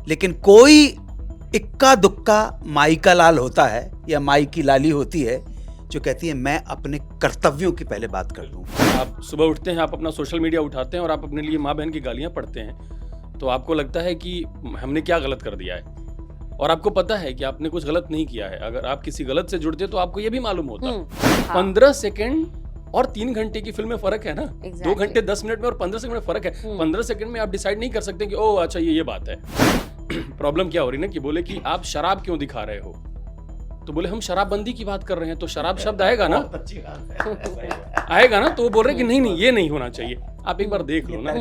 लेकिन कोई इक्का दुक्का माई का लाल होता है या माई की लाली होती है जो कहती है मैं अपने कर्तव्यों की पहले बात कर लूं। आप सुबह उठते हैं, आप अपना सोशल मीडिया उठाते हैं और आप अपने लिए माँ बहन की गालियां पढ़ते हैं, तो आपको लगता है कि हमने क्या गलत कर दिया है, और आपको पता है कि आपने कुछ गलत नहीं किया है। अगर आप किसी गलत से जुड़ते तो आपको ये भी मालूम होता। 15 सेकंड और 3 घंटे की फिल्म में फर्क है ना। 2 घंटे 10 मिनट में और 15 सेकंड में फर्क है। 15 सेकंड में आप डिसाइड नहीं कर सकते कि ओह अच्छा ये बात है। प्रॉब्लम क्या हो रही ना कि बोले कि आप शराब क्यों दिखा रहे हो, तो बोले हम शराबबंदी की बात कर रहे हैं, तो शराब शब्द आएगा ना, आएगा ना, तो वो बोल रहे कि नहीं ये नहीं होना चाहिए। आप एक बार देख लो ना,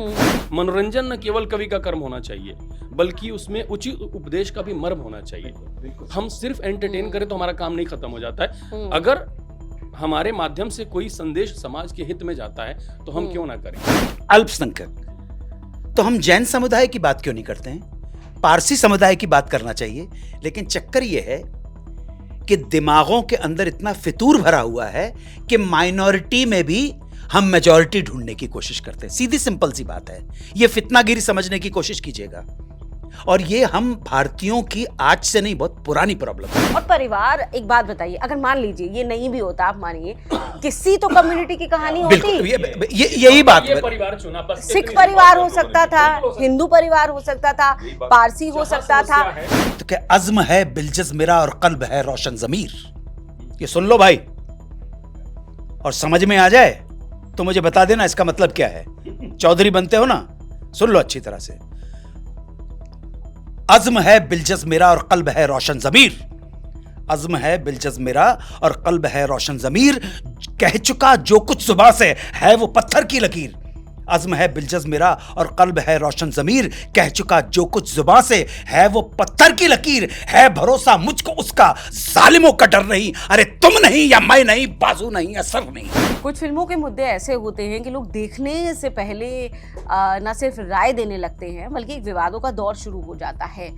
मनोरंजन न केवल कवि का कर्म होना चाहिए बल्कि उसमें उचित उपदेश का भी मर्म होना चाहिए। हम सिर्फ एंटरटेन करें तो हमारा काम नहीं खत्म हो जाता है। अगर हमारे माध्यम से कोई संदेश समाज के हित में जाता है तो हम क्यों ना करें। अल्पसंख्यक तो हम जैन समुदाय की बात क्यों नहीं करते हैं, पारसी समुदाय की बात करना चाहिए। लेकिन चक्कर यह है कि दिमागों के अंदर इतना फितूर भरा हुआ है कि माइनॉरिटी में भी हम मेजॉरिटी ढूंढने की कोशिश करते हैं। सीधी सिंपल सी बात है, ये फितनागिरी समझने की कोशिश कीजिएगा। और ये हम भारतीयों की आज से नहीं, बहुत पुरानी प्रॉब्लम है। और परिवार, एक बात बताइए, अगर मान लीजिए ये नहीं भी होता, आप मानिए किसी तो कम्युनिटी की कहानी होती, यही बात है। परिवार चुना, बस सिख परिवार हो सकता था, हिंदू परिवार हो सकता था, पारसी हो सकता था। तो क्या अज़्म है बिलजज़ मेरा और कल्ब है रोशन ज़मीर, ये सुन लो भाई, और समझ में आ जाए तो मुझे बता देना इसका मतलब क्या है। चौधरी बनते हो ना, सुन लो अच्छी तरह से। अज़्म है बिलजज़ मेरा और कल्ब है रोशन ज़मीर, अज़्म है बिलजज़ मेरा और कल्ब है रोशन ज़मीर, कह चुका जो कुछ सुबह से है वो पत्थर की लकीर। अज़्म है बिलजज़ मेरा और कल्ब है रोशन ज़मीर, कह चुका जो कुछ जुबां से है वो पत्थर की लकीर। है भरोसा मुझको उसका, जालिमों का डर नहीं, अरे तुम नहीं या मैं नहीं, बाजू नहीं असर नहीं। कुछ फिल्मों के मुद्दे ऐसे होते हैं कि लोग देखने से पहले ना सिर्फ राय देने लगते हैं बल्कि एक विवादों का दौर शुरू हो जाता है।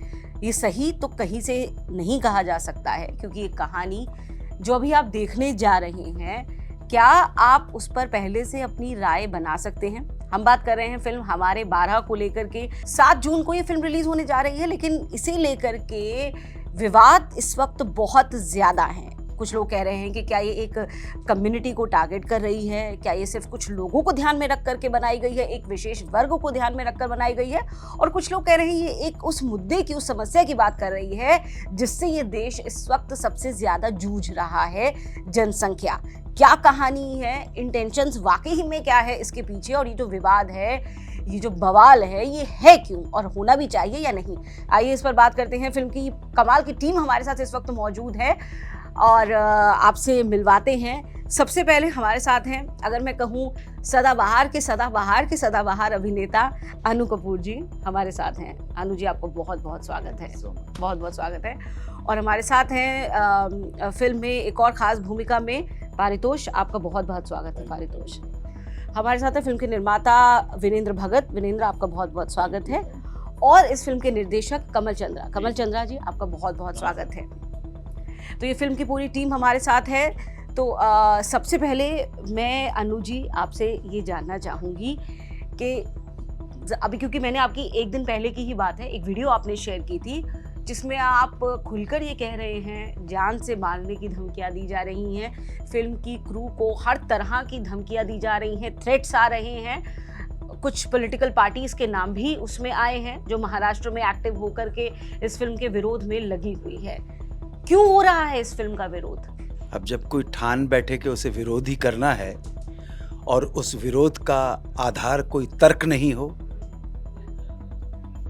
ये सही तो कहीं से नहीं कहा जा सकता है, क्योंकि एक कहानी जो अभी आप देखने जा रहे हैं, क्या आप उस पर पहले से अपनी राय बना सकते हैं? हम बात कर रहे हैं फिल्म हमारे 12 को लेकर के। 7 जून को ये फिल्म रिलीज होने जा रही है, लेकिन इसे लेकर के विवाद इस वक्त बहुत ज्यादा है। कुछ लोग कह रहे हैं कि क्या ये एक कम्युनिटी को टारगेट कर रही है, क्या ये सिर्फ कुछ लोगों को ध्यान में रख करके बनाई गई है, एक विशेष वर्ग को ध्यान में रखकर बनाई गई है, और कुछ लोग कह रहे हैं ये एक उस मुद्दे की, उस समस्या की बात कर रही है जिससे ये देश इस वक्त सबसे ज्यादा जूझ रहा है, जनसंख्या। क्या कहानी है, इंटेंशंस वाकई में क्या है इसके पीछे, और ये जो विवाद है, ये जो बवाल है ये क्यों और होना भी चाहिए या नहीं? आइए इस पर बात करते हैं। फिल्म की कमाल की टीम हमारे साथ इस वक्त मौजूद है और आपसे मिलवाते हैं। सबसे पहले हमारे साथ हैं, अगर मैं कहूँ सदाबहार के सदाबहार अभिनेता अनु कपूर जी हमारे साथ हैं। अनु जी, आपको बहुत बहुत स्वागत है, बहुत बहुत स्वागत है। और हमारे साथ हैं फिल्म में एक और खास भूमिका में पारितोष, आपका बहुत बहुत स्वागत है पारितोष। हमारे साथ है फिल्म के निर्माता विनेंद्र भगत। विनेंद्र, आपका बहुत बहुत स्वागत है। और इस फिल्म के निर्देशक कमल चंद्रा जी, आपका बहुत बहुत स्वागत है। तो ये फिल्म की पूरी टीम हमारे साथ है। तो सबसे पहले मैं अनु जी आपसे ये जानना चाहूँगी कि अभी, क्योंकि मैंने आपकी एक दिन पहले की ही बात है, एक वीडियो आपने शेयर की थी जिसमें आप खुलकर ये कह रहे हैं जान से मारने की धमकियाँ दी जा रही हैं, फिल्म की क्रू को हर तरह की धमकियाँ दी जा रही हैं, थ्रेट्स आ रहे हैं। कुछ पॉलिटिकल पार्टीज के नाम भी उसमें आए हैं जो महाराष्ट्र में एक्टिव होकर के इस फिल्म के विरोध में लगी हुई है। क्यों हो रहा है इस फिल्म का विरोध? अब जब कोई ठान बैठे कि उसे विरोध ही करना है और उस विरोध का आधार कोई तर्क नहीं हो,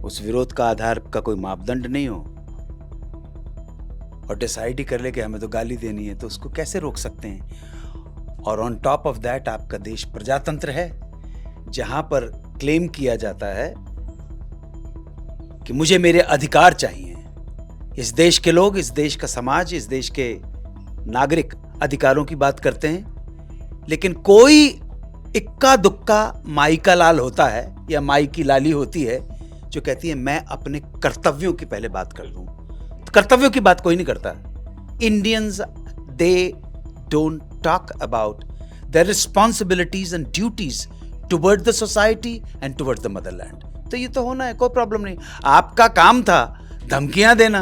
उस विरोध का आधार का कोई मापदंड नहीं हो, और डिसाइड ही कर ले कि हमें तो गाली देनी है, तो उसको कैसे रोक सकते हैं? और ऑन टॉप ऑफ दैट आपका देश प्रजातंत्र है जहां पर क्लेम किया जाता है कि मुझे मेरे अधिकार चाहिए। इस देश के लोग, इस देश का समाज, इस देश के नागरिक अधिकारों की बात करते हैं, लेकिन कोई इक्का दुक्का माई का लाल होता है या माई की लाली होती है जो कहती है मैं अपने कर्तव्यों की पहले बात कर लूं। तो कर्तव्यों की बात कोई नहीं करता। Indians, they don't talk about their responsibilities and duties toward the society and toward the motherland. तो ये तो होना है, कोई प्रॉब्लम नहीं। आपका काम था धमकियां देना,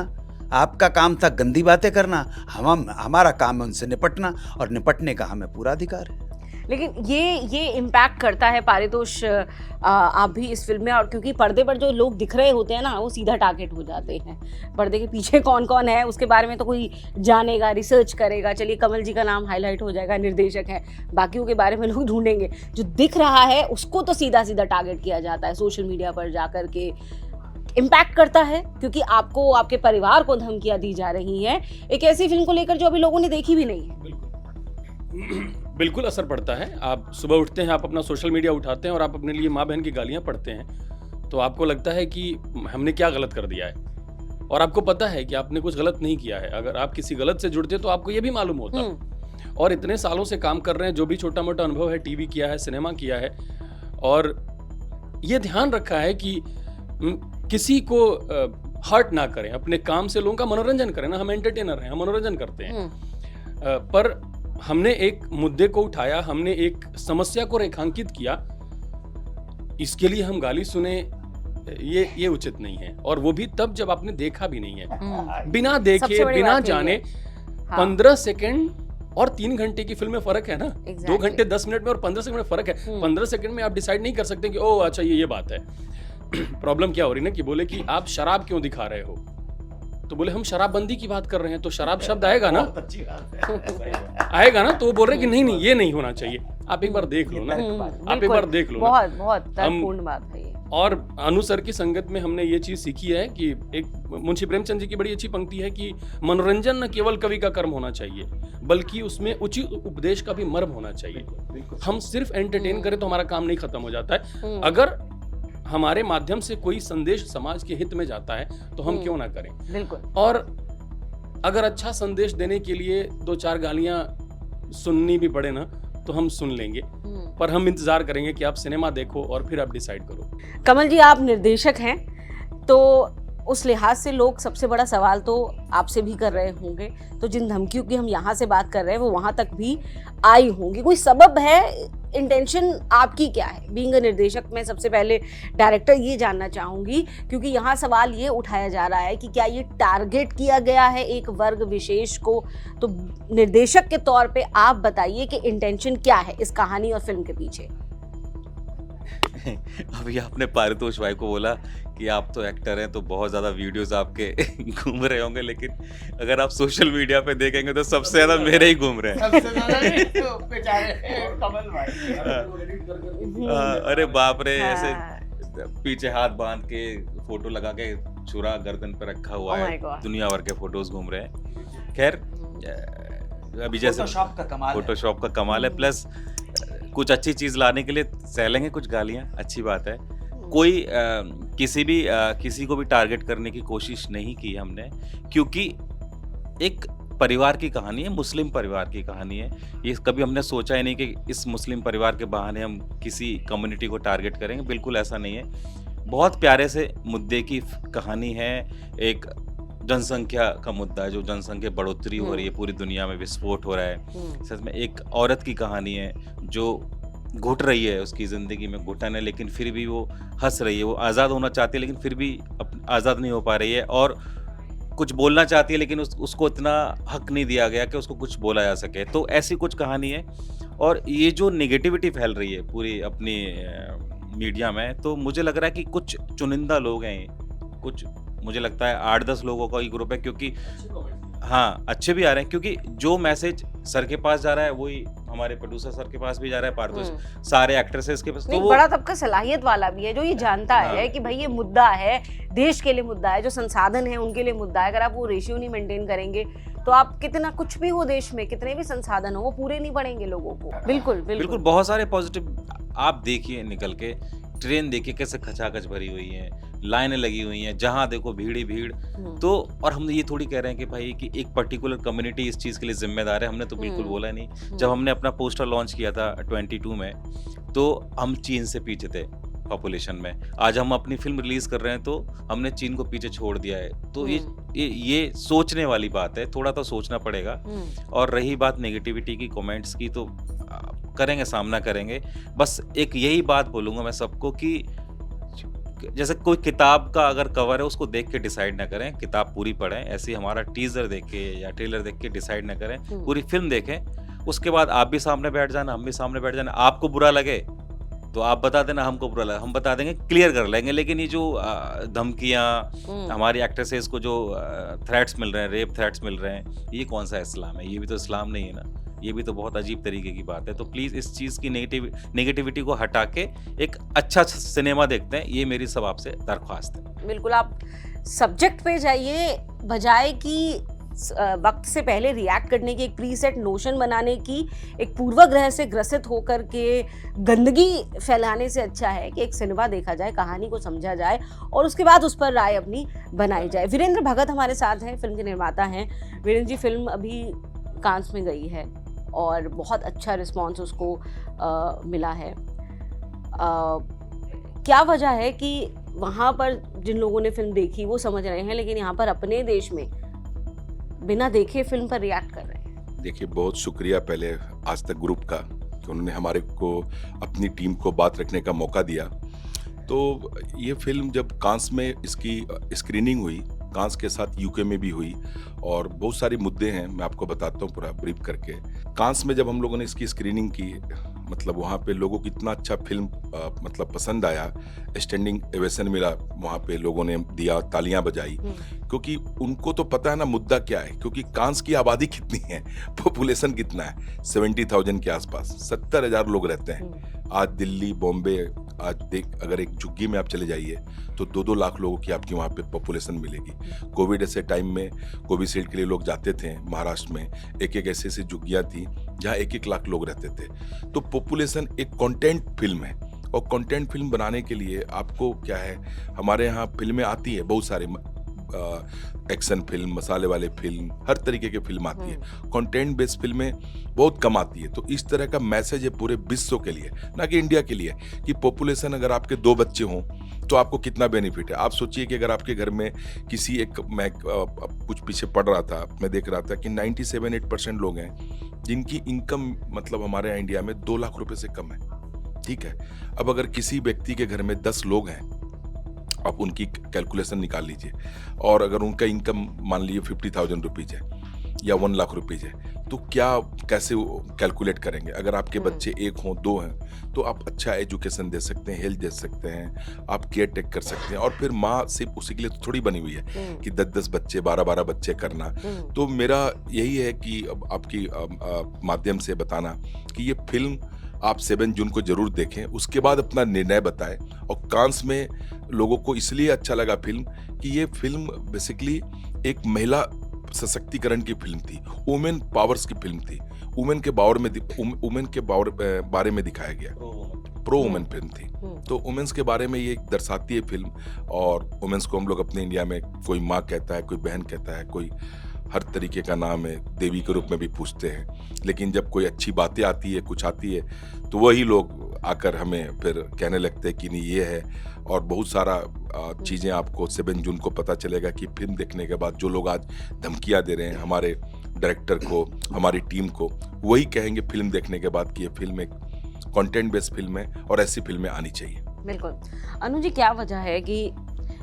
आपका काम था गंदी बातें करना, हमारा काम है उनसे निपटना, और निपटने का हमें पूरा अधिकार है। लेकिन ये इम्पैक्ट करता है पारितोष, आप भी इस फिल्म में, और क्योंकि पर्दे पर जो लोग दिख रहे होते हैं ना, वो सीधा टारगेट हो जाते हैं। पर्दे के पीछे कौन कौन है उसके बारे में तो कोई जानेगा, रिसर्च करेगा। चलिए कमल जी का नाम हाईलाइट हो जाएगा, निर्देशक है, बाकियों के बारे में लोग ढूंढेंगे। जो दिख रहा है उसको तो सीधा सीधा टारगेट किया जाता है सोशल मीडिया पर जाकर के। इम्पैक्ट करता है क्योंकि आपको, आपके परिवार को धमकियां दी जा रही हैं एक ऐसी फिल्म को लेकर जो अभी लोगों ने देखी भी नहीं है। बिल्कुल असर पड़ता है। आप सुबह उठते हैं, आप अपना सोशल मीडिया उठाते हैं और आप अपने लिए माँ बहन की गालियां पढ़ते हैं, तो आपको लगता है कि हमने क्या गलत कर दिया है, और आपको पता है कि आपने कुछ गलत नहीं किया है। अगर आप किसी गलत से जुड़ते तो आपको ये भी मालूम होता। और इतने सालों से काम कर रहे हैं, जो भी छोटा मोटा अनुभव है, टीवी किया है, सिनेमा किया है, और ये ध्यान रखा है कि किसी को हर्ट ना करें, अपने काम से लोगों का मनोरंजन करें ना। हम एंटरटेनर हैं, हम मनोरंजन करते हैं, पर हमने एक मुद्दे को उठाया, हमने एक समस्या को रेखांकित किया, इसके लिए हम गाली सुने, ये उचित नहीं है। और वो भी तब जब आपने देखा भी नहीं है, बिना देखे बिना जाने। 15 सेकंड और 3 घंटे की फिल्म में फर्क है ना। 2 घंटे 10 मिनट में और 15 सेकंड में फर्क है। 15 सेकंड में आप डिसाइड नहीं कर सकते कि ओह अच्छा ये बात है। प्रॉब्लम क्या हो रही ना कि बोले कि आप शराब क्यों दिखा रहे हो, तो बोले हम शराबबंदी की बात कर रहे हैं, तो शराब शब्द आएगा ना, आएगा ना। तो वो बोल रहे कि नहीं ये नहीं होना चाहिए। आप एक बार देख लो ना, आप एक बार देख लो। बहुत बहुत तर्कपूर्ण बात है ये। और अनुसर की संगत में हमने ये चीज सीखी है कि एक मुंशी प्रेमचंद जी की बड़ी अच्छी पंक्ति है कि मनोरंजन न केवल कवि का कर्म होना चाहिए, बल्कि उसमें उचित उपदेश का भी मर्म होना चाहिए। हम सिर्फ एंटरटेन करें तो हमारा काम नहीं खत्म हो जाता है। अगर हमारे माध्यम से कोई संदेश समाज के हित में जाता है तो हम क्यों ना करें। बिल्कुल। और अगर अच्छा संदेश देने के लिए 2-4 गालियां सुननी भी पड़े ना, तो हम सुन लेंगे, पर हम इंतजार करेंगे कि आप सिनेमा देखो और फिर आप डिसाइड करो। कमल जी, आप निर्देशक हैं, तो उस लिहाज से लोग सबसे बड़ा सवाल तो आपसे भी कर रहे होंगे, तो जिन धमकियों की हम यहाँ से बात कर रहे हैं वो वहाँ तक भी आई होंगी। कोई सबब है, इंटेंशन आपकी क्या है बीइंग अ निर्देशक? मैं सबसे पहले डायरेक्टर ये जानना चाहूँगी, क्योंकि यहाँ सवाल ये उठाया जा रहा है कि क्या ये टारगेट किया गया है एक वर्ग विशेष को? तो निर्देशक के तौर पे आप बताइए कि इंटेंशन क्या है इस कहानी और फिल्म के पीछे। अभी आपने पारितोष भाई को बोला कि आप तो एक्टर हैं, तो बहुत ज़्यादा वीडियोस आपके घूम रहे होंगे, लेकिन अगर आप सोशल मीडिया पे देखेंगे तो सबसे ज़्यादा मेरे ही घूम रहे हैं। अरे बाप रे, ऐसे पीछे हाथ बांध के फोटो लगा के छुरा गर्दन पे रखा हुआ है, दुनिया भर के फोटोज घूम रहे हैं। खैर, अभी जैसे फोटोशॉप का कमाल है, प्लस कुछ अच्छी चीज लाने के लिए सहलेंगे कुछ गालियां, अच्छी बात है। कोई किसी को भी टारगेट करने की कोशिश नहीं की हमने, क्योंकि एक परिवार की कहानी है, मुस्लिम परिवार की कहानी है। ये कभी हमने सोचा ही नहीं कि इस मुस्लिम परिवार के बहाने हम किसी कम्युनिटी को टारगेट करेंगे, बिल्कुल ऐसा नहीं है। बहुत प्यारे से मुद्दे की कहानी है। एक जनसंख्या का मुद्दा है, जो जनसंख्या बढ़ोतरी हो रही है, पूरी दुनिया में विस्फोट हो रहा है। सच में एक औरत की कहानी है जो घुट रही है, उसकी ज़िंदगी में घुटन है, लेकिन फिर भी वो हंस रही है। वो आज़ाद होना चाहती है लेकिन फिर भी आज़ाद नहीं हो पा रही है, और कुछ बोलना चाहती है लेकिन उसको इतना हक नहीं दिया गया कि उसको कुछ बोला जा सके। तो ऐसी कुछ कहानी है। और ये जो नेगेटिविटी फैल रही है पूरी अपनी मीडिया में, तो मुझे लग रहा है कि कुछ चुनिंदा लोग हैं, कुछ मुझे लगता है 8-10 लोगों का ही ग्रुप है, क्योंकि हाँ अच्छे भी आ रहे हैं, क्योंकि जो मैसेज सर के पास जा रहा है वही हमारे प्रोड्यूसर सर के पास भी जा रहा है, पारितोष सारे एक्ट्रेसेस के पास। तो वो बड़ा तबका सलाहियत वाला भी है जो ये जानता है कि भाई ये मुद्दा है, देश के लिए मुद्दा है, जो संसाधन है उनके लिए मुद्दा है। अगर आप वो रेशियो नहीं मेंटेन करेंगे तो आप कितना कुछ भी हो देश में, कितने भी संसाधन हो, वो पूरे नहीं पड़ेंगे लोगों को। बिल्कुल बिल्कुल। बहुत सारे पॉजिटिव आप देखिए, निकल के ट्रेन देखिए कैसे खचाखच भरी हुई है, लाइनें लगी हुई हैं, जहां देखो भीड़ ही भीड़। तो और हम ये थोड़ी कह रहे हैं कि भाई कि एक पर्टिकुलर कम्युनिटी इस चीज के लिए जिम्मेदार है, हमने तो बिल्कुल बोला नहीं। जब हमने अपना पोस्टर लॉन्च किया था 22 में, तो हम चीन से पीछे थे पॉपुलेशन में। आज हम अपनी फिल्म रिलीज कर रहे हैं तो हमने चीन को पीछे छोड़ दिया है। तो ये सोचने वाली बात है, थोड़ा तो सोचना पड़ेगा। और रही बात नेगेटिविटी की, कमेंट्स की, तो करेंगे, सामना करेंगे। बस एक यही बात बोलूंगा मैं सबको कि जैसे कोई किताब का अगर कवर है उसको देख के डिसाइड ना करें, किताब पूरी पढ़ें। ऐसे ही हमारा टीजर देख के या ट्रेलर देख के डिसाइड ना करें, पूरी फिल्म देखें। उसके बाद आप भी सामने बैठ जाना, हम भी सामने बैठ जाना। आपको बुरा लगे तो आप बता देना, हमको बुरा लगा हम बता देंगे, क्लियर कर लेंगे। लेकिन ये जो धमकियाँ, हमारी एक्ट्रेसेस को जो थ्रेट्स मिल रहे हैं, रेप थ्रेट्स मिल रहे हैं, ये कौन सा इस्लाम है? ये भी तो इस्लाम नहीं है ना, ये भी तो बहुत अजीब तरीके की बात है। तो प्लीज़ इस चीज़ की नेगेटिविटी को हटा के एक अच्छा सिनेमा देखते हैं, ये मेरी सब आपसे दरख्वास्त है। बिल्कुल, आप सब्जेक्ट पे जाइए, बजाय कि वक्त से पहले रिएक्ट करने की, एक प्रीसेट नोशन बनाने की, एक पूर्वाग्रह से ग्रसित होकर के गंदगी फैलाने से अच्छा है कि एक सिनेमा देखा जाए, कहानी को समझा जाए और उसके बाद उस पर राय अपनी बनाई जाए। वीरेंद्र भगत हमारे साथ हैं, फिल्म के निर्माता हैं। वीरेंद्र जी, फिल्म अभी कांस में गई है और बहुत अच्छा रिस्पॉन्स उसको मिला है। क्या वजह है कि वहाँ पर जिन लोगों ने फिल्म देखी वो समझ रहे हैं, लेकिन यहाँ पर अपने देश में बिना देखे फिल्म पर रिएक्ट कर रहे हैं? देखिए, बहुत शुक्रिया पहले आज तक ग्रुप का कि उन्होंने हमारे को, अपनी टीम को बात रखने का मौका दिया। तो ये फिल्म जब कांस में इसकी स्क्रीनिंग हुई, कांस के साथ यूके में भी हुई और बहुत सारे मुद्दे हैं, मैं आपको बताता हूँ पूरा ब्रीफ करके। कांस में जब हम लोगों ने इसकी स्क्रीनिंग की, मतलब वहाँ पे लोगों को इतना अच्छा फिल्म मतलब पसंद आया, स्टैंडिंग ओवेशन मिला, वहाँ पे लोगों ने दिया, तालियां बजाई, क्योंकि उनको तो पता है ना मुद्दा क्या है। क्योंकि कांस की आबादी कितनी है, पॉपुलेशन कितना है, 70,000 के आसपास, 70,000 लोग रहते हैं। आज दिल्ली, बॉम्बे, आज देख अगर एक झुग्गी में आप चले जाइए तो 2-2 लाख लोगों की आपकी वहाँ पे पॉपुलेशन मिलेगी। कोविड ऐसे टाइम में कोविशील्ड के लिए लोग जाते थे महाराष्ट्र में, एक ऐसी झुग्गियाँ थी जहाँ 1-1 लाख लोग रहते थे। तो पॉपुलेशन एक कंटेंट फिल्म है और कंटेंट फिल्म बनाने के लिए आपको क्या है, हमारे यहाँ फिल्में आती है बहुत सारे, एक्शन फिल्म, मसाले वाले फिल्म, हर तरीके की फिल्म आती है। कंटेंट बेस्ड फिल्में बहुत कम आती है। तो इस तरह का मैसेज है पूरे विश्व के लिए, ना कि इंडिया के लिए, कि पॉपुलेशन अगर आपके 2 बच्चे हों तो आपको कितना बेनिफिट है। आप सोचिए कि अगर आपके घर में किसी एक, मैं कुछ पीछे पढ़ रहा था, मैं देख रहा था कि 97-8% लोग हैं जिनकी इनकम मतलब हमारे यहाँ इंडिया में 2 लाख रुपए से कम है। ठीक है, अब अगर किसी व्यक्ति के घर में 10 लोग हैं, आप उनकी कैलकुलेशन निकाल लीजिए, और अगर उनका इनकम मान लीजिए 50,000 रुपीज़ है या 1 लाख रुपीज़ है, तो क्या कैसे कैलकुलेट करेंगे? अगर आपके बच्चे 1 हों, 2 हैं, तो आप अच्छा एजुकेशन दे सकते हैं, हेल्थ दे सकते हैं, आप केयर टेक कर सकते हैं। और फिर माँ सिर्फ उसी के लिए तो थोड़ी बनी हुई है कि 10-10 बच्चे, 12-12 बच्चे करना। तो मेरा यही है कि अब आपकी माध्यम से बताना कि ये फिल्म आप 7 जून को जरूर देखें, उसके बाद अपना निर्णय बताएं। और कांस में लोगों को इसलिए अच्छा लगा फिल्म कि ये फिल्म बेसिकली एक महिला सशक्तिकरण की फिल्म थी, वुमेन पावर्स की फिल्म थी, वुमेन के बारे में दिखाया गया, प्रो वुमेन फिल्म थी। तो वुमेन्स के बारे में ये दर्शाती है फिल्म। और वुमेन्स को हम लोग अपने इंडिया में कोई माँ कहता है, कोई बहन कहता है, कोई हर तरीके का नाम है, देवी के रूप में भी पूछते हैं। लेकिन जब कोई अच्छी बातें आती है, कुछ आती है, तो वही लोग आकर हमें फिर कहने लगते हैं कि नहीं ये है। और बहुत सारा चीज़ें आपको 7 जून को पता चलेगा कि फिल्म देखने के बाद जो लोग आज धमकियाँ दे रहे हैं हमारे डायरेक्टर को, हमारी टीम को, वही कहेंगे फिल्म देखने के बाद कि ये फिल्म एक कंटेंट बेस्ड फिल्म है और ऐसी फिल्में आनी चाहिए। बिल्कुल। अनु जी, क्या वजह है कि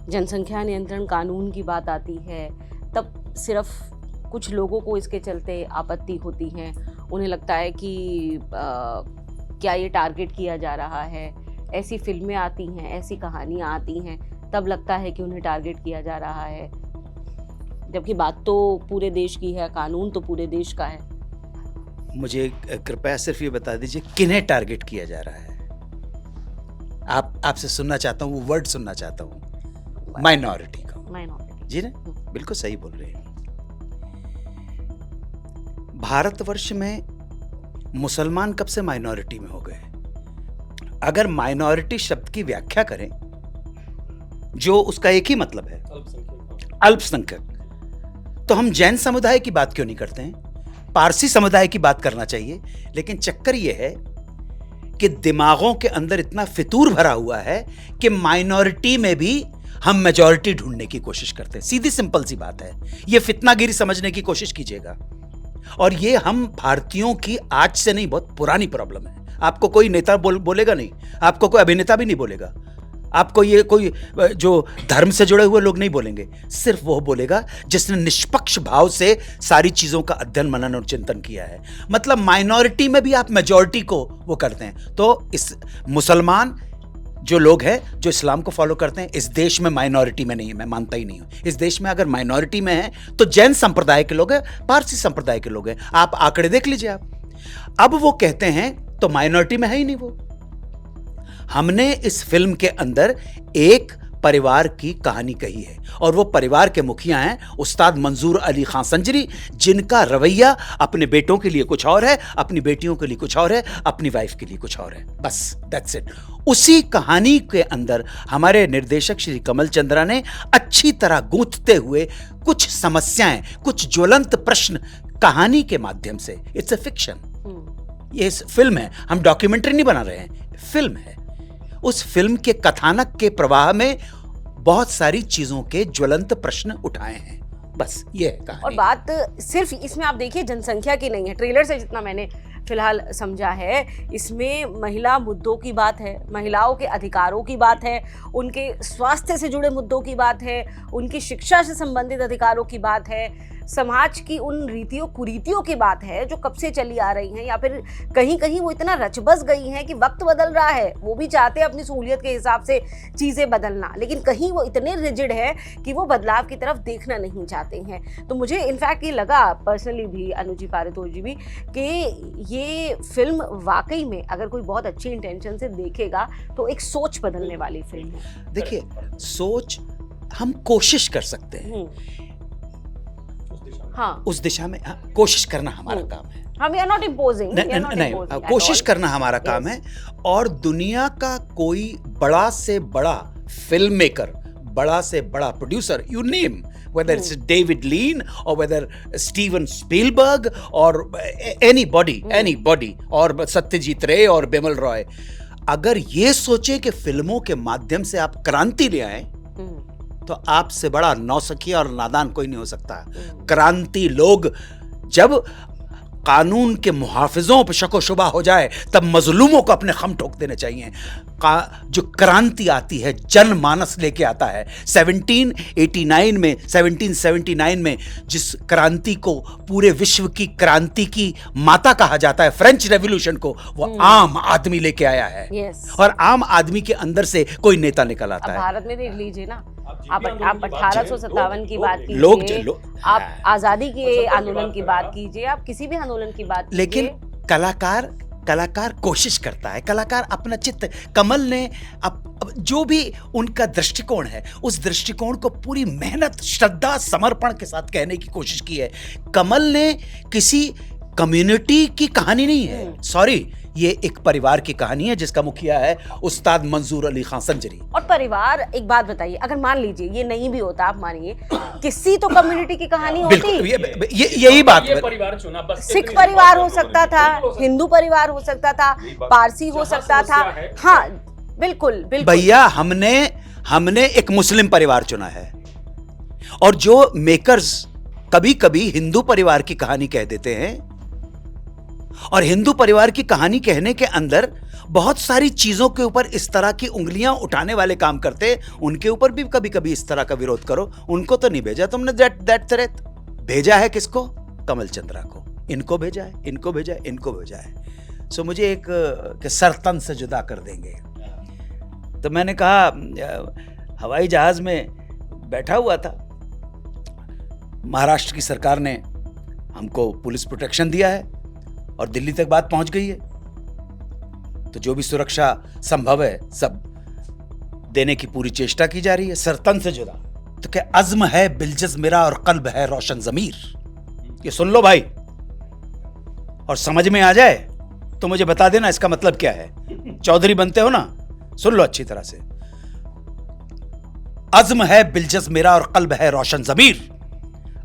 जनसंख्या नियंत्रण कानून की बात आती है तब सिर्फ कुछ लोगों को इसके चलते आपत्ति होती है, उन्हें लगता है कि क्या ये टारगेट किया जा रहा है? ऐसी फिल्में आती हैं, ऐसी कहानियाँ आती हैं, तब लगता है कि उन्हें टारगेट किया जा रहा है, जबकि बात तो पूरे देश की है, कानून तो पूरे देश का है। मुझे कृपया सिर्फ ये बता दीजिए किन्हें टारगेट किया जा रहा है? आपसे सुनना चाहता हूँ, वो वर्ड सुनना चाहता हूँ, माइनॉरिटी का। माइनॉरिटी, जी ना, बिल्कुल सही बोल रहे हैं। भारतवर्ष में मुसलमान कब से माइनॉरिटी में हो गए? अगर माइनॉरिटी शब्द की व्याख्या करें, जो उसका एक ही मतलब है, अल्पसंख्यक, तो हम जैन समुदाय की बात क्यों नहीं करते हैं? पारसी समुदाय की बात करना चाहिए। लेकिन चक्कर यह है कि दिमागों के अंदर इतना फितूर भरा हुआ है कि माइनॉरिटी में भी हम मेजॉरिटी ढूंढने की कोशिश करते हैं। सीधी सिंपल सी बात है, यह फितनागिरी समझने की कोशिश कीजिएगा। और ये हम भारतीयों की आज से नहीं, बहुत पुरानी प्रॉब्लम है। आपको कोई नेता बोलेगा नहीं, आपको कोई अभिनेता भी नहीं बोलेगा। आपको ये कोई जो धर्म से जुड़े हुए लोग नहीं बोलेंगे, सिर्फ वो बोलेगा जिसने निष्पक्ष भाव से सारी चीजों का अध्ययन मनन और चिंतन किया है। मतलब माइनॉरिटी में भी आप मेजॉरिटी को वो करते हैं। तो इस मुसलमान जो लोग हैं जो इस्लाम को फॉलो करते हैं, इस देश में माइनॉरिटी में नहीं है, मैं मानता ही नहीं हूं। इस देश में अगर माइनॉरिटी में है तो जैन संप्रदाय के लोग हैं, पारसी संप्रदाय के लोग हैं, आप आंकड़े देख लीजिए आप। अब वो कहते हैं तो माइनॉरिटी में है ही नहीं वो। हमने इस फिल्म के अंदर एक परिवार की कहानी कही है और वो परिवार के मुखिया हैं उस्ताद मंजूर अली खान संजरी, जिनका रवैया अपने बेटों के लिए कुछ और है, अपनी बेटियों के लिए कुछ और है, अपनी वाइफ के लिए कुछ और है, बस दैट्स इट। उसी कहानी के अंदर हमारे निर्देशक श्री कमल चंद्रा ने अच्छी तरह गूंथते हुए कुछ समस्याएं, कुछ ज्वलंत प्रश्न कहानी के माध्यम से, इट्स अ फिक्शन, ये फिल्म है, हम डॉक्यूमेंट्री नहीं बना रहे हैं, फिल्म है। उस फिल्म के कथानक के प्रवाह में बहुत सारी चीजों के ज्वलंत प्रश्न उठाए हैं, बस ये है कहानी। और बात सिर्फ इसमें आप देखिए जनसंख्या की नहीं है, ट्रेलर से जितना मैंने फिलहाल समझा है, इसमें महिला मुद्दों की बात है, महिलाओं के अधिकारों की बात है, उनके स्वास्थ्य से जुड़े मुद्दों की बात है, उनकी शिक्षा से संबंधित अधिकारों की बात है, समाज की उन रीतियों कुरीतियों की बात है जो कब से चली आ रही हैं, या फिर कहीं कहीं वो इतना रचबस गई हैं कि वक्त बदल रहा है, वो भी चाहते हैं अपनी सहूलियत के हिसाब से चीज़ें बदलना, लेकिन कहीं वो इतने रिजिड है कि वो बदलाव की तरफ देखना नहीं चाहते हैं। तो मुझे इनफैक्ट ये लगा पर्सनली भी, अनुजी पारितोष जी भी, कि ये फिल्म वाकई में अगर कोई बहुत अच्छी इंटेंशन से देखेगा तो एक सोच बदलने वाली फिल्म है। देखिए, सोच हम कोशिश कर सकते हैं, हाँ, उस दिशा में कोशिश करना हमारा काम है। हम वी आर नॉट इम्पोजिंग, नहीं, कोशिश करना हमारा काम है। और दुनिया का कोई बड़ा से बड़ा फिल्म मेकर, बड़ा से बड़ा producer, you name, whether it's David Lean or whether Steven Spielberg or anybody, और सत्यजीत रे और बिमल रॉय, अगर ये सोचे कि फिल्मों के माध्यम से आप क्रांति ले आए तो आपसे बड़ा नौसखिया और नादान कोई नहीं हो सकता। क्रांति लोग, जब कानून के मुहाफिजों पर शको शुबा हो जाए तब मजलूमों को अपने खम ठोक देने चाहिए। जो क्रांति आती है जनमानस लेके आता है। 1779 में जिस क्रांति को पूरे विश्व की क्रांति की माता कहा जाता है, फ्रेंच रेवोल्यूशन को, वो आम आदमी लेके आया है। और आम आदमी के अंदर से कोई नेता निकल आता है। भारत में देख लीजिए ना, आप 1857 की बात कीजिए, आप आजादी के आंदोलन की बात कीजिए, आप किसी भी आंदोलन की बात कीजिए, लेकिन कलाकार कोशिश करता है, कलाकार अपना चित्त, कमल ने अब जो भी उनका दृष्टिकोण है, उस दृष्टिकोण को पूरी मेहनत, श्रद्धा, समर्पण के साथ कहने की कोशिश की है। कमल ने किसी कम्युनिटी की कहानी नहीं है, सॉरी, ये एक परिवार की कहानी है जिसका मुखिया है उस्ताद मंजूर अली खान संजरी। और परिवार, एक बात बताइए, अगर मान लीजिए ये नहीं भी होता, आप मानिए, किसी तो कम्युनिटी की कहानी होती, यही बात, परिवार चुना, बस सिख परिवार हो सकता था, हिंदू परिवार हो सकता था, पारसी हो सकता था, हाँ बिल्कुल भैया, हमने एक मुस्लिम परिवार चुना है। और जो मेकर्स कभी कभी हिंदू परिवार की कहानी कह देते हैं, और हिंदू परिवार की कहानी कहने के अंदर बहुत सारी चीजों के ऊपर इस तरह की उंगलियां उठाने वाले काम करते, उनके ऊपर भी कभी कभी इस तरह का विरोध करो। उनको तो नहीं भेजा तुमने, दैट थ्रेट भेजा है किसको? कमल चंद्रा को। इनको भेजा है, इनको भेजा है, इनको भेजा है। सो मुझे एक कि सर तन से जुदा कर देंगे। तो मैंने कहा, हवाई जहाज में बैठा हुआ था, महाराष्ट्र की सरकार ने हमको पुलिस प्रोटेक्शन दिया है और दिल्ली तक बात पहुंच गई है, तो जो भी सुरक्षा संभव है सब देने की पूरी चेष्टा की जा रही है, सरतन से जुदा। तो क्या अज़्म है बिलजज़ मेरा और कल्ब है रोशन ज़मीर, ये सुन लो भाई, और समझ में आ जाए तो मुझे बता देना इसका मतलब क्या है। चौधरी बनते हो ना, सुन लो अच्छी तरह से। अज़्म है बिलजज़ मेरा और कल्ब है रोशन ज़मीर,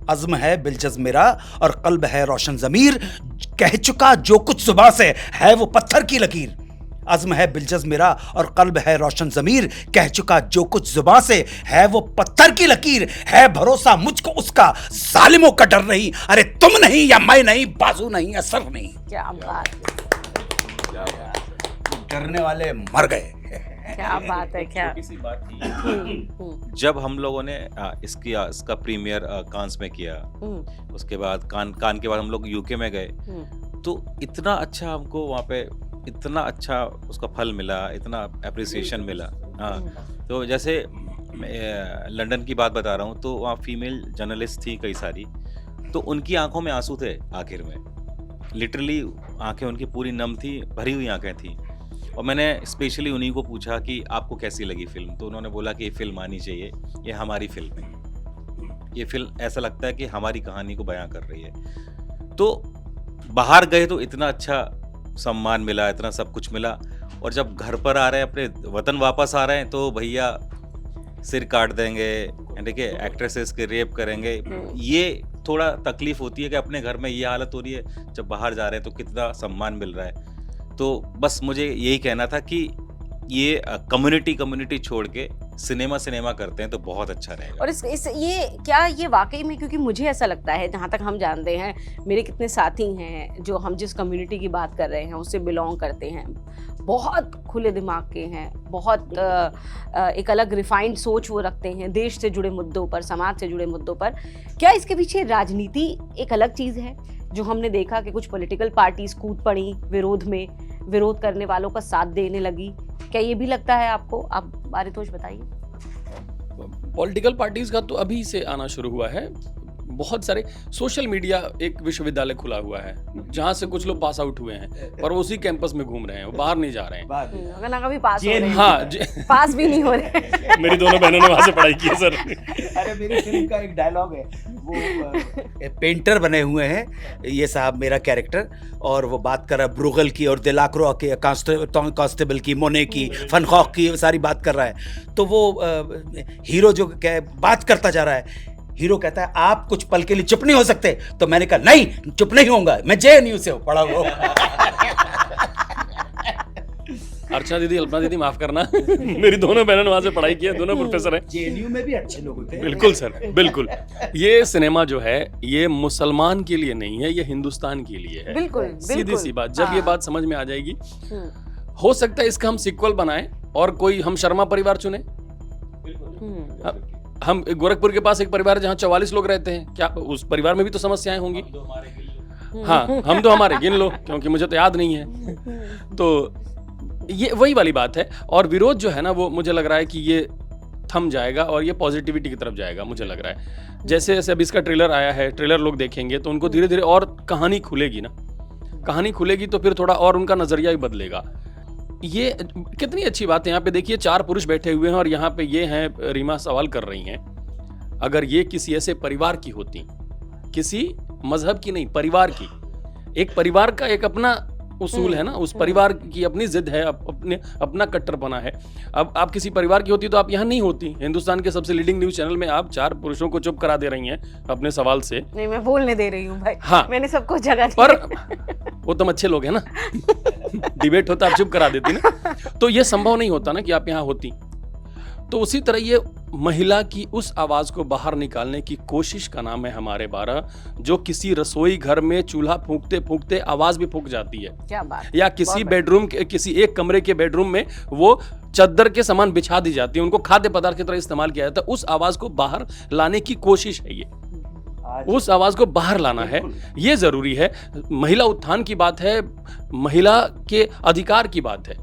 अज़्म है बिलजज़ मेरा और कल्ब है रोशन ज़मीर, कह चुका जो कुछ जुबां से है वो पत्थर की लकीर। अज़्म है बिलजज़ मेरा और कल्ब है रोशन ज़मीर, कह चुका जो कुछ जुबां से है वो पत्थर की लकीर। है भरोसा मुझको उसका, जालिमों का डर नहीं, अरे तुम नहीं या मैं नहीं, बाजू नहीं या सर नहीं। क्या बात, डरने वाले मर गए। क्या बात है, क्या छोटी सी बात थी। हम्म, जब हम लोगों ने इसका प्रीमियर कांस में किया, उसके बाद कान के बाद हम लोग यूके में गए, तो इतना अच्छा हमको वहाँ पे इतना अच्छा उसका फल मिला, इतना अप्रिसिएशन मिला। हाँ, तो जैसे लंदन की बात बता रहा हूँ, तो वहाँ फीमेल जर्नलिस्ट थी कई सारी, तो उनकी आंखों में आंसू थे आखिर में, लिटरली आंखें उनकी पूरी नम थी, भरी हुई आंखें थी। और मैंने स्पेशली उन्हीं को पूछा कि आपको कैसी लगी फिल्म, तो उन्होंने बोला कि ये फिल्म आनी चाहिए, ये हमारी फिल्म है, ये फिल्म ऐसा लगता है कि हमारी कहानी को बयां कर रही है। तो बाहर गए तो इतना अच्छा सम्मान मिला, इतना सब कुछ मिला, और जब घर पर आ रहे हैं, अपने वतन वापस आ रहे हैं, तो भैया सिर काट देंगे, देखिए एक्ट्रेसेस के रेप करेंगे। ये थोड़ा तकलीफ होती है कि अपने घर में ये हालत हो रही है, जब बाहर जा रहे हैं तो कितना सम्मान मिल रहा है। तो बस मुझे यही कहना था कि ये कम्युनिटी छोड़ के सिनेमा करते हैं तो बहुत अच्छा रहेगा। और ये वाकई में, क्योंकि मुझे ऐसा लगता है, जहाँ तक हम जानते हैं, मेरे कितने साथी हैं जो हम जिस कम्युनिटी की बात कर रहे हैं उससे बिलोंग करते हैं, बहुत खुले दिमाग के हैं, बहुत एक अलग रिफाइंड सोच वो रखते हैं देश से जुड़े मुद्दों पर, समाज से जुड़े मुद्दों पर। क्या इसके पीछे राजनीति एक अलग चीज़ है, जो हमने देखा कि कुछ पॉलिटिकल पार्टीज कूद पड़ी विरोध में, विरोध करने वालों का साथ देने लगी? क्या ये भी लगता है आपको? आप आरितोष बताइए। पॉलिटिकल पार्टीज का तो अभी से आना शुरू हुआ है। बहुत सारे सोशल मीडिया, एक विश्वविद्यालय खुला हुआ है जहाँ से कुछ लोग पास आउट हुए हैं और वो उसी कैंपस में घूम रहे हैं, वो बाहर नहीं जा रहे हैं। अगर ना कभी पास हो रहे हैं, हाँ, पास भी नहीं हो रहे। मेरी दोनों बहनों ने वहाँ से पढ़ाई की है सर। अरे मेरी फिल्म का एक डायलॉग है, वो पेंटर बने हुए हैं ये साहब, मेरा कैरेक्टर, और वो बात कर रहा है ब्रुगल की और दिलाक्रो के, कांस्टेबल की, मोने की, फनखौक की, सारी बात कर रहा है। तो वो हीरो जो बात करता जा रहा है, हीरो कहता है आप कुछ पल के लिए चुप नहीं हो सकते, तो मैंने कहा नहीं चुप नहीं होऊंगा, मैं जेएनयू से पढ़ा हुआ। अर्चना दीदी, अल्पना दीदी माफ करना, मेरी दोनों बहनों ने वहाँ से पढ़ाई की है, दोनों प्रोफेसर हैं। जेएनयू में भी अच्छे लोग होते हैं। बिल्कुल सर, बिल्कुल। ये सिनेमा जो है ये मुसलमान के लिए नहीं है, ये हिंदुस्तान के लिए है। बिल्कुल, सीधी सी बात, जब ये बात समझ में आ जाएगी, हो सकता है इसका हम सीक्वल बनाएं और कोई हम शर्मा परिवार चुने। हम गोरखपुर के पास एक परिवार है जहाँ 44 लोग रहते हैं, क्या उस परिवार में भी तो समस्याएं होंगी? हाँ, हम तो हमारे गिन लो, क्योंकि मुझे तो याद नहीं है। तो ये वही वाली बात है। और विरोध जो है ना, वो मुझे लग रहा है कि ये थम जाएगा और ये पॉजिटिविटी की तरफ जाएगा, मुझे लग रहा है। जैसे जैसे अब इसका ट्रेलर आया है, ट्रेलर लोग देखेंगे तो उनको धीरे धीरे और कहानी खुलेगी ना, कहानी खुलेगी तो फिर थोड़ा और उनका नजरिया भी बदलेगा। ये कितनी अच्छी बात है। यहाँ पे देखिए 4 पुरुष बैठे हुए हैं और यहाँ पे ये हैं, रीमा सवाल कर रही हैं, अगर ये किसी ऐसे परिवार की होती, किसी मजहब की नहीं, परिवार की, एक परिवार का एक अपना उसूल है ना, उस परिवार की अपनी जिद है, अपना कट्टरपना है। अब आप किसी परिवार की होती तो आप यहाँ नहीं होती। हिंदुस्तान के सबसे लीडिंग न्यूज चैनल में आप 4 पुरुषों को चुप करा दे रही हैं अपने सवाल से। नहीं, मैं बोलने दे रही हूँ भाई। हाँ, मैंने सबको जगह दी। पर वो तुम अच्छे लोग हैं ना, डिबेट होता आप चुप करा देती ना, तो ये संभव नहीं होता ना कि आप यहाँ होती। तो उसी तरह ये महिला की उस आवाज को बाहर निकालने की कोशिश का नाम है हमारे 12, जो किसी रसोई घर में चूल्हा फूंकते फूंकते आवाज भी फूंक जाती है। क्या बात। या किसी बेडरूम के, किसी एक कमरे के बेडरूम में वो चद्दर के समान बिछा दी जाती है, उनको खाद्य पदार्थ की तरह इस्तेमाल किया जाता है। उस आवाज को बाहर लाने की कोशिश है ये, उस आवाज को बाहर लाना है, ये जरूरी है। महिला उत्थान की बात है, महिला के अधिकार की बात है।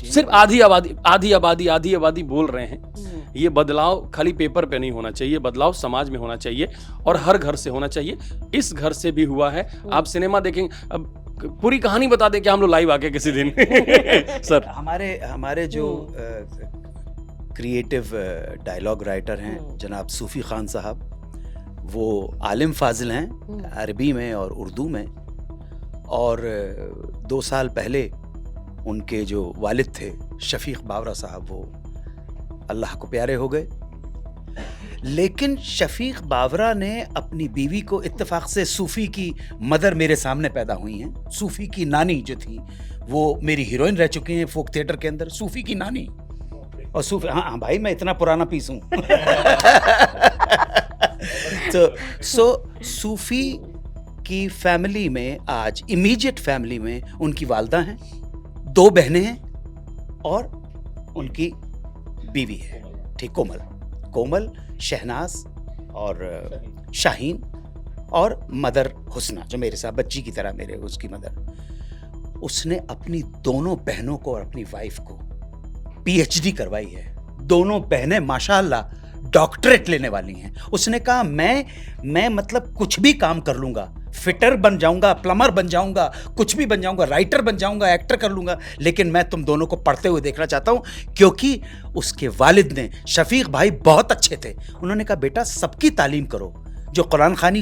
सिर्फ आधी आबादी बोल रहे हैं। ये बदलाव खाली पेपर पे नहीं होना चाहिए, बदलाव समाज में होना चाहिए और हर घर से होना चाहिए। इस घर से भी हुआ है। आप सिनेमा देखेंगे, अब पूरी कहानी बता दें क्या हम लोग लाइव आके किसी दिन। सर, हमारे जो क्रिएटिव डायलॉग राइटर हैं जनाब सूफी खान साहब, वो आलिम फाजिल हैं अरबी में और उर्दू में, और 2 साल पहले उनके जो वालिद थे शफीक बावरा साहब, वो अल्लाह को प्यारे हो गए। लेकिन शफीक बावरा ने अपनी बीवी को, इत्तेफाक से सूफी की मदर मेरे सामने पैदा हुई हैं, सूफी की नानी जो थी वो मेरी हीरोइन रह चुकी हैं फोक थिएटर के अंदर, सूफी की नानी। और सूफी, हाँ भाई मैं इतना पुराना पीस हूँ। तो सूफी की फैमिली में आज, इमीडिएट फैमिली में उनकी वालदा हैं, 2 बहनें हैं और उनकी बीवी है, ठीक, कोमल, शहनाज और शाहीन और मदर हुस्ना, जो मेरे साथ बच्ची की तरह मेरे उसकी मदर। उसने अपनी दोनों बहनों को और अपनी वाइफ को पीएचडी करवाई है। दोनों बहनें माशाअल्लाह डॉक्टरेट लेने वाली हैं। उसने कहा मैं मतलब कुछ भी काम कर लूंगा, फिटर बन जाऊंगा, प्लम्बर बन जाऊंगा, कुछ भी बन जाऊंगा, राइटर बन जाऊंगा, एक्टर कर लूंगा, लेकिन मैं तुम दोनों को पढ़ते हुए देखना चाहता हूं। क्योंकि उसके वालिद ने, शफीक भाई बहुत अच्छे थे, उन्होंने कहा बेटा सबकी तालीम करो, जो कुरान खानी,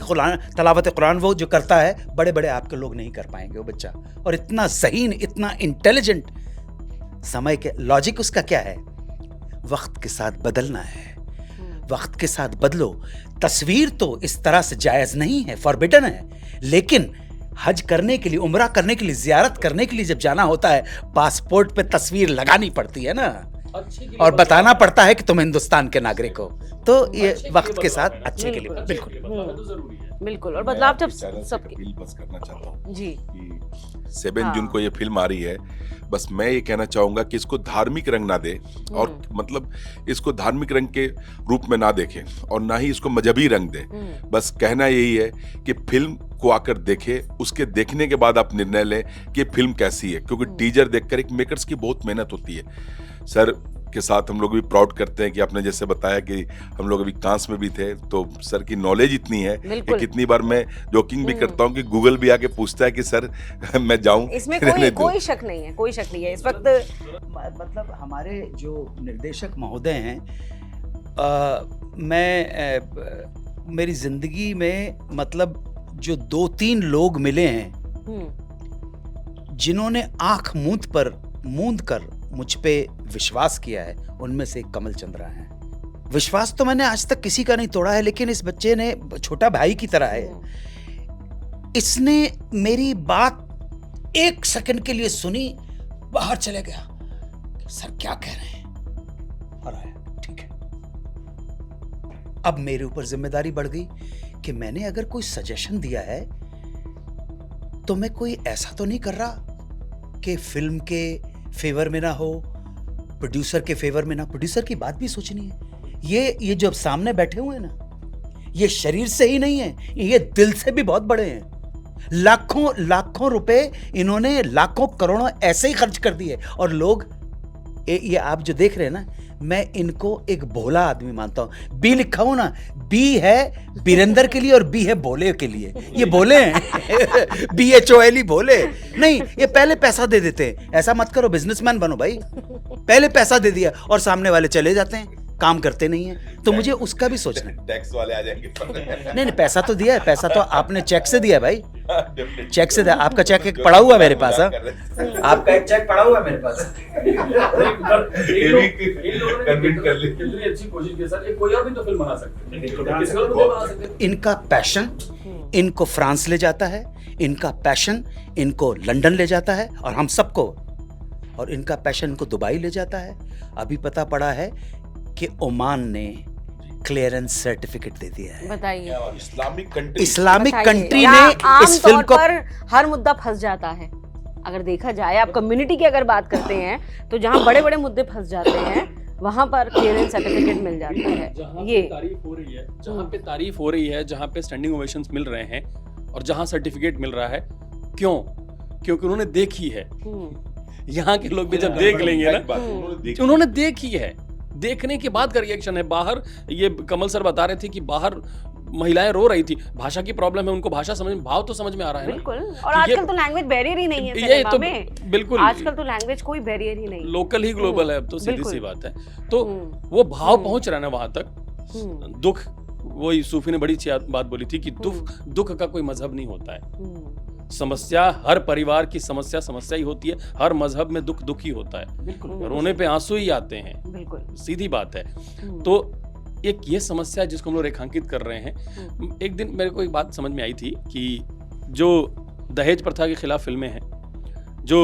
तलावत कुरान वो जो करता है, बड़े बड़े आपके लोग नहीं कर पाएंगे वो बच्चा। और इतना ज़हीन, इतना इंटेलिजेंट, समय के लॉजिक उसका क्या है, वक्त के साथ बदलना है, वक्त के साथ बदलो। तस्वीर तो इस तरह से जायज़ नहीं है, फॉरबिडन है, लेकिन हज करने के लिए, उम्रा करने के लिए, जियारत करने के लिए जब जाना होता है, पासपोर्ट पे तस्वीर लगानी पड़ती है ना, और बताना पड़ता है कि तुम हिंदुस्तान के नागरिक हो। तो ये वक्त के साथ अच्छे के लिए बिल्कुल। और बदलाव जब सबके अपील बस करना चाहता हूँ जी कि 7 जून को ये फिल्म आ रही है, बस मैं ये कहना चाहूंगा कि इसको धार्मिक रंग ना दे, और मतलब इसको धार्मिक रंग के रूप में ना देखें और ना ही इसको मजहबी रंग दे। बस कहना यही है कि फिल्म को आकर देखे, उसके देखने के बाद आप निर्णय लें कि फिल्म कैसी है, क्योंकि टीजर देखकर एक मेकर्स की बहुत मेहनत होती है। सर के साथ हम लोग भी प्राउड करते हैं कि आपने जैसे बताया कि हम लोग अभी कांस में भी थे, तो सर की नॉलेज इतनी है कि कितनी बार मैं जोकिंग भी करता हूं कि गूगल भी आके पूछता है कि सर मैं जाऊं। इसमें कोई शक नहीं है, कोई शक नहीं है इस वक्त। मतलब हमारे जो निर्देशक महोदय हैं, मेरी जिंदगी में मतलब जो 2-3 लोग मिले हैं जिन्होंने आंख मूंद कर मुझ पे विश्वास किया है, उनमें से एक कमल चंद्रा है। विश्वास तो मैंने आज तक किसी का नहीं तोड़ा है, लेकिन इस बच्चे ने, छोटा भाई की तरह है, इसने मेरी बात 1 सेकंड के लिए सुनी, बाहर चले गया, सर क्या कह रहे हैं, और आया, ठीक है। अब मेरे ऊपर जिम्मेदारी बढ़ गई कि मैंने अगर कोई सजेशन दिया है तो मैं कोई ऐसा तो नहीं कर रहा कि फिल्म के फेवर में ना हो, प्रोड्यूसर के फेवर में ना। प्रोड्यूसर की बात भी सोचनी है। ये जो सामने बैठे हुए हैं ना, ये शरीर से ही नहीं है, ये दिल से भी बहुत बड़े हैं। लाखों रुपए इन्होंने, लाखों करोड़ों ऐसे ही खर्च कर दिए, और लोग ये आप जो देख रहे हैं ना, मैं इनको एक भोला आदमी मानता हूं। बी लिखा हो ना, बी है बीरेंद्र के लिए और बी है भोले के लिए। ये भोले हैं BHOLE भोले नहीं, ये पहले पैसा दे देते हैं। ऐसा मत करो, बिजनेसमैन बनो भाई। पहले पैसा दे दिया और सामने वाले चले जाते हैं, काम करते नहीं है। तो मुझे उसका भी सोचना है। टैक्स वाले आ जाएंगे। नहीं, पैसा तो दिया है, पैसा तो आपने चेक से दिया है भाई, चेक से दिया। आपका चेक एक पड़ा हुआ मेरे पास, आपका एक चेक पड़ा हुआ है मेरे पास। कितनी अच्छी कोशिश की सर, कोई और भी तो फिल्म बना सकते हैं, किसी और भी तो बना सकते हैं। इनका पैशन इनको फ्रांस ले जाता है, इनका पैशन इनको लंदन ले जाता है, और हम सबको, और इनका पैशन इनको दुबई ले जाता है। अभी पता पड़ा है कि ओमान ने क्लियरेंस सर्टिफिकेट दे दिया है। बताइए, इस्लामिक कंट्री ने इस फिल्म को, पर हर मुद्दा फंस जाता है। अगर देखा जाए, आप कम्युनिटी की अगर बात करते हैं तो जहाँ बड़े बड़े मुद्दे फंस जाते हैं, वहाँ पर क्लियरेंस सर्टिफिकेट मिल जाता है। ये तारीफ हो रही है, जहाँ पे तारीफ हो रही है, जहाँ पे स्टैंडिंग ओवेशंस मिल रहे हैं, और जहाँ सर्टिफिकेट मिल रहा है, क्यों? क्योंकि उन्होंने देखी है। यहाँ के लोग भी जब देख लेंगे ना, उन्होंने देखी है, देखने के बाद का रिएक्शन है। बाहर, ये कमल सर बता रहे थे कि बाहर महिलाएं रो रही थी, भाषा की प्रॉब्लम है, उनको भाषा समझ में, भाव तो समझ में आ रहा है। बिल्कुल। और आजकल तो लैंग्वेज बैरियर ही नहीं है ये तो बिल्कुल, आजकल तो लैंग्वेज कोई बैरियर ही नहीं, लोकल ही ग्लोबल है, अब तो सीधी सी बात है। तो वो भाव पहुंच रहा है ना वहां तक। दुख, वही सूफी ने बड़ी अच्छी बात बोली थी कि दुख का कोई मजहब नहीं होता है। समस्या, हर परिवार की समस्या ही होती है, हर मजहब में दुख ही होता है, रोने पे आंसू ही आते हैं, बिल्कुल सीधी बात है। तो एक ये समस्या जिसको हम लोग रेखांकित कर रहे हैं। एक दिन मेरे को एक बात समझ में आई थी कि जो दहेज प्रथा के खिलाफ फिल्में हैं, जो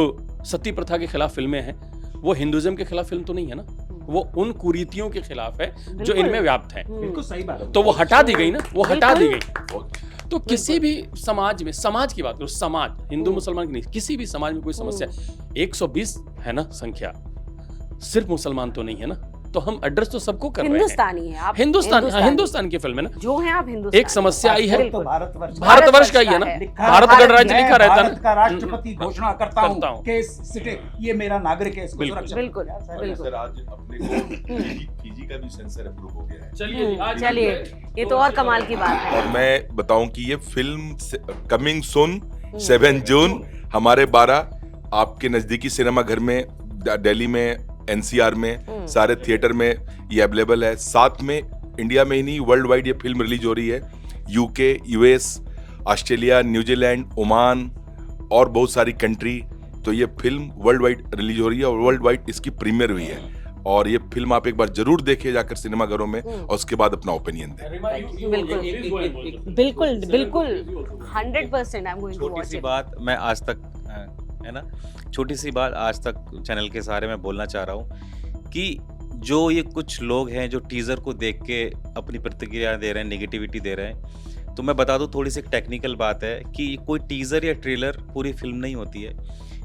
सती प्रथा के खिलाफ फिल्में हैं, वो हिंदुइज्म के खिलाफ फिल्म तो नहीं है ना, वो उन कुरीतियों के खिलाफ है जो इनमें व्याप्त है। बिल्कुल सही बात है। तो वो हटा दी गई ना, वो हटा दी गई। तो किसी भी समाज में, समाज की बात करो, समाज, हिंदू मुसलमान की नहीं, किसी भी समाज में कोई समस्या, 120 है ना संख्या, सिर्फ मुसलमान तो नहीं है ना, तो हम एड्रेस तो सबको कर रहे हैं। हिंदुस्तानी है आप, हिंदुस्तान की फिल्म है ना, जो है आप हिंदुस्तानी। एक समस्या आई है तो भारतवर्ष का ही है ना, भारत गणराज्य लिखा रहता है भारत का राष्ट्रपति घोषणा करता हूं करता हूं। कि ये मेरा नागरिक है, इसको बिल्कुल। सुरक्षा बिल्कुल सर बिल्कुल। आज अपने को फीजी का भी सेंसर अप्रूव हो गया है। चलिए ये तो और कमाल की बात है। और मैं बताऊं कि ये फिल्म कमिंग सून 7 जून हमारे 12 आपके नजदीकी सिनेमा घर में, दिल्ली में, एनसीआर में, सारे थिएटर में ये अवेलेबल है। साथ में इंडिया में ही नहीं, वर्ल्ड वाइड ये फिल्म रिलीज हो रही है। UK, US, Australia, New Zealand, Oman और बहुत सारी कंट्री। तो ये फिल्म वर्ल्ड वाइड रिलीज हो रही है और वर्ल्ड वाइड इसकी प्रीमियर हुई है। और ये फिल्म आप एक बार जरूर देखिए जाकर सिनेमाघरों में, और उसके बाद अपना ओपिनियन दें। बिल्कुल बिल्कुल 100% आई एम गोइंग टू छोटी वॉच सी इट। बात मैं आज तक, है ना, छोटी सी बात आज तक चैनल के सारे में बोलना चाह रहा हूँ कि जो ये कुछ लोग हैं जो टीज़र को देख के अपनी प्रतिक्रिया दे रहे हैं, नेगेटिविटी दे रहे हैं, तो मैं बता दूँ थोड़ी सी एक टेक्निकल बात है कि कोई टीज़र या ट्रेलर पूरी फिल्म नहीं होती है।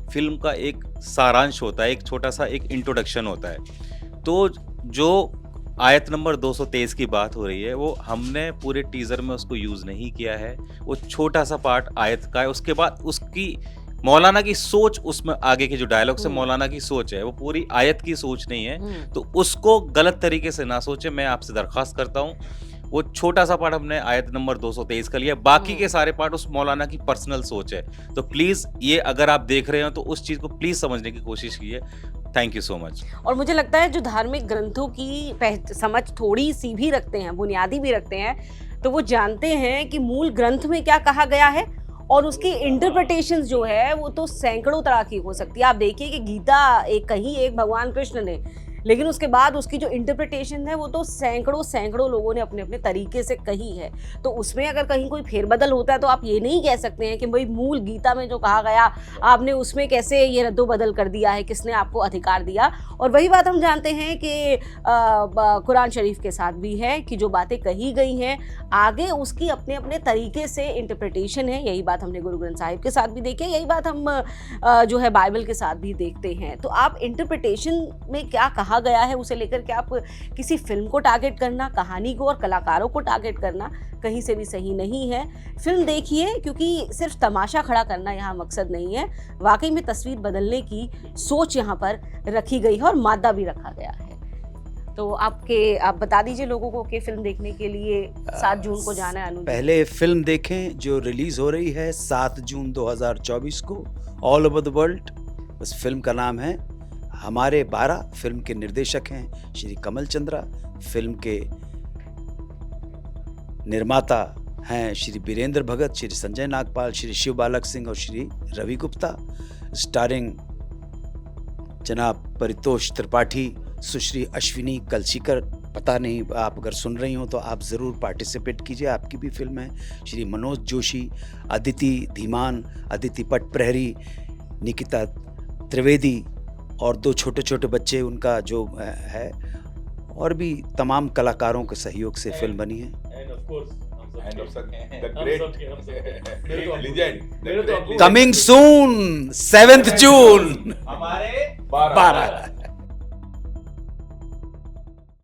फिल्म का एक सारांश होता है, एक छोटा सा एक इंट्रोडक्शन होता है। तो जो आयत नंबर 223 की बात हो रही है वो हमने पूरे टीज़र में उसको यूज़ नहीं किया है, वो छोटा सा पार्ट आयत का है। उसके बाद उसकी मौलाना की सोच, उसमें आगे के जो डायलॉग से मौलाना की सोच है वो पूरी आयत की सोच नहीं है, तो उसको गलत तरीके से ना सोचे। मैं आपसे दरख्वास्त करता हूँ, वो छोटा सा पार्ट हमने आयत नंबर 223 का लिया, बाकी के सारे पार्ट उस मौलाना की पर्सनल सोच है। तो प्लीज़ ये अगर आप देख रहे हो तो उस चीज़ को प्लीज़ समझने की कोशिश कीजिए। Thank you so much. और मुझे लगता है जो धार्मिक ग्रंथों की समझ थोड़ी सी भी रखते हैं, बुनियादी भी रखते हैं, तो वो जानते हैं कि मूल ग्रंथ में क्या कहा गया है और उसकी इंटरप्रिटेशंस जो है वो तो सैकड़ों तरह की हो सकती है। आप देखिए कि गीता एक कही एक भगवान कृष्ण ने, लेकिन उसके बाद उसकी जो इंटरप्रिटेशन है वो तो सैकड़ों लोगों ने अपने अपने तरीके से कही है। तो उसमें अगर कहीं कोई फेरबदल होता है तो आप ये नहीं कह सकते हैं कि भाई मूल गीता में जो कहा गया आपने उसमें कैसे ये रद्दोबदल कर दिया है, किसने आपको अधिकार दिया। और वही बात हम जानते हैं कि कुरान शरीफ के साथ भी है कि जो बातें कही गई हैं आगे उसकी अपने अपने तरीके से इंटरप्रिटेशन है। यही बात हमने गुरु ग्रंथ साहिब के साथ भी देखी है, यही बात हम जो है बाइबल के साथ भी देखते हैं। तो आप इंटरप्रिटेशन में क्या कहा गया है उसे लेकर के आप किसी फिल्म को टारगेट करना, कहानी को और कलाकारों को टारगेट करना कहीं से भी सही नहीं है। फिल्म देखिए, क्योंकि सिर्फ तमाशा खड़ा करना यहाँ मकसद नहीं है, वाकई में तस्वीर बदलने की सोच यहाँ पर रखी गई है और मादा भी रखा गया है। तो आप बता दीजिए लोगों को कि फिल्म देखने के लिए 7 जून को जाना है। अनुज, पहले फिल्म देखें जो रिलीज हो रही है 7 जून 2024 को ऑल ओवर द वर्ल्ड। उस फिल्म का नाम है हमारे 12। फिल्म के निर्देशक हैं श्री कमल चंद्रा, फिल्म के निर्माता हैं श्री बीरेंद्र भगत, श्री संजय नागपाल, श्री शिव बालक सिंह और श्री रवि गुप्ता। स्टारिंग जनाब परितोष त्रिपाठी, सुश्री अश्विनी कलसीकर। पता नहीं, आप अगर सुन रही हो तो आप ज़रूर पार्टिसिपेट कीजिए, आपकी भी फिल्म है। श्री मनोज जोशी, अदिति धीमान, अदिति पटप्रहरी, निकिता त्रिवेदी और 2 छोटे छोटे बच्चे उनका जो है, और भी तमाम कलाकारों के सहयोग से फिल्म बनी है। कमिंग सून 7 जून हमारे 12।